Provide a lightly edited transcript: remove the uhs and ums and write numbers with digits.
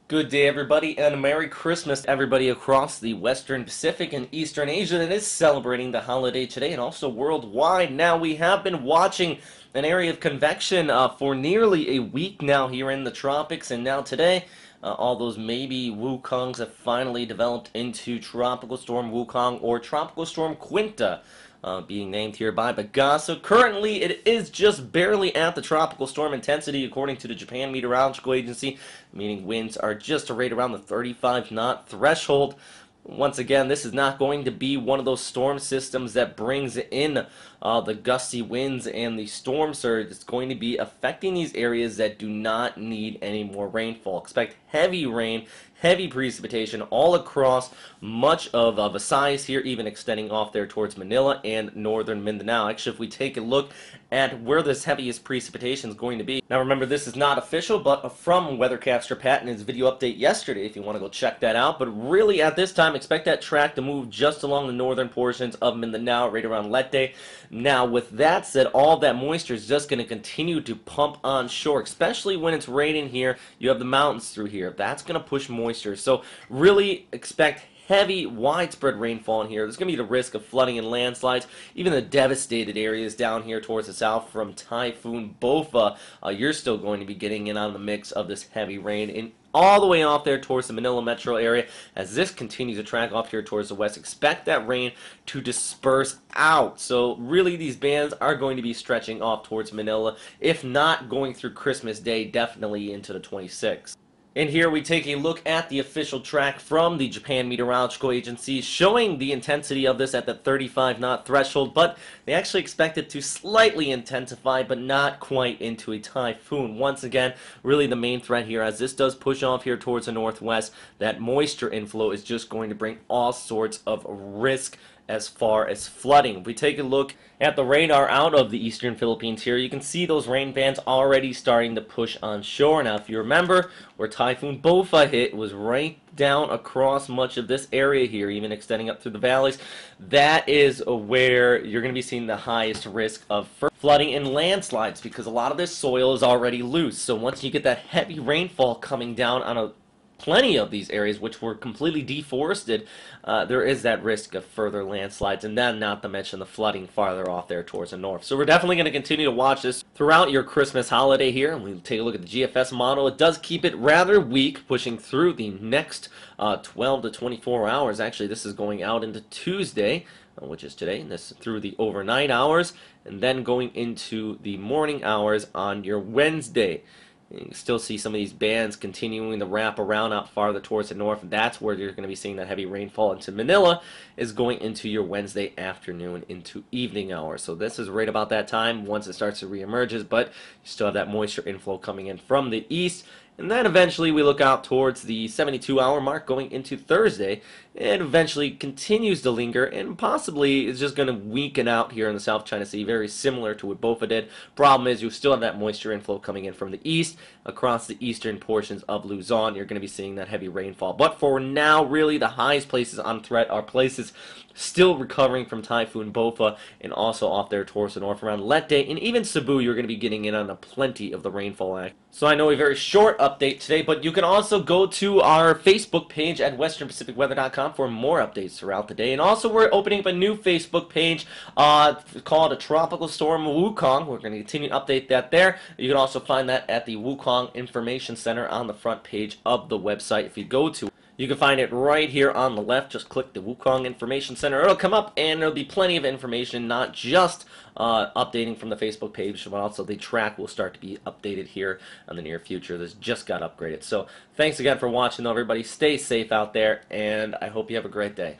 Good day, everybody, and a Merry Christmas to everybody across the Western Pacific and Eastern Asia that is celebrating the holiday today, and also worldwide. Now, we have been watching an area of convection for nearly a week now here in the tropics, and now today, all those maybe Wukongs have finally developed into Tropical Storm Wukong or Tropical Storm Quinta. Being named here by Bagasso. Currently, it is just barely at the tropical storm intensity, according to the Japan Meteorological Agency, meaning winds are just right around the 35-knot threshold. Once again, this is not going to be one of those storm systems that brings in the gusty winds and the storm surge. It's going to be affecting these areas that do not need any more rainfall. Expect heavy rain, heavy precipitation all across much of Visayas here, even extending off there towards Manila and northern Mindanao. Actually, if we take a look at where this heaviest precipitation is going to be. Now remember, this is not official, but from Weathercaster Pat in his video update yesterday, if you want to go check that out. But really, at this time, expect that track to move just along the northern portions of Mindanao, right around Leyte. Now, with that said, all that moisture is just going to continue to pump on shore, especially when it's raining here. You have the mountains through here. That's going to push moisture. So really expect heavy, widespread rainfall in here. There's going to be the risk of flooding and landslides. Even the devastated areas down here towards the south from Typhoon Bofa, you're still going to be getting in on the mix of this heavy rain. And all the way off there towards the Manila metro area. As this continues to track off here towards the west, expect that rain to disperse out. So really, these bands are going to be stretching off towards Manila, if not going through Christmas Day, definitely into the 26th. And here we take a look at the official track from the Japan Meteorological Agency, showing the intensity of this at the 35-knot threshold, but they actually expect it to slightly intensify, but not quite into a typhoon. Once again, really the main threat here, as this does push off here towards the northwest, that moisture inflow is just going to bring all sorts of risk as far as flooding. If we take a look at the radar out of the eastern Philippines here, you can see those rain bands already starting to push on shore. Now, if you remember, where Typhoon Bofa hit was right down across much of this area here, even extending up through the valleys. That is where you're going to be seeing the highest risk of flooding and landslides, because a lot of this soil is already loose. So once you get that heavy rainfall coming down on plenty of these areas which were completely deforested, there is that risk of further landslides, and then not to mention the flooding farther off there towards the north. So we're definitely going to continue to watch this throughout your Christmas holiday here, and we'll take a look at the GFS model. It does keep it rather weak, pushing through the next 12 to 24 hours. Actually, this is going out into Tuesday, which is today, and this through the overnight hours, and then going into the morning hours on your Wednesday. You can still see some of these bands continuing to wrap around out farther towards the north. That's where you're going to be seeing that heavy rainfall into Manila, is going into your Wednesday afternoon into evening hours. So this is right about that time once it starts to reemerges, but you still have that moisture inflow coming in from the east. And then eventually we look out towards the 72-hour mark going into Thursday, and eventually continues to linger and possibly is just going to weaken out here in the South China Sea, very similar to what Bofa did. Problem is, you still have that moisture inflow coming in from the east across the eastern portions of Luzon. You're going to be seeing that heavy rainfall. But for now, really the highest places on threat are places still recovering from Typhoon Bofa, and also off there towards the north around Leyte, and even Cebu. You're going to be getting in on plenty of the rainfall act. So I know a very short update today, but you can also go to our Facebook page at westernpacificweather.com for more updates throughout the day. And also, we're opening up a new Facebook page called a Tropical Storm Wukong. We're going to continue to update that there. You can also find that at the Wukong Information Center on the front page of the website. If you go to, you can find it right here on the left. Just click the Wukong Information Center. It'll come up, and there'll be plenty of information, not just updating from the Facebook page, but also the track will start to be updated here in the near future. This just got upgraded. So thanks again for watching, everybody. Stay safe out there, and I hope you have a great day.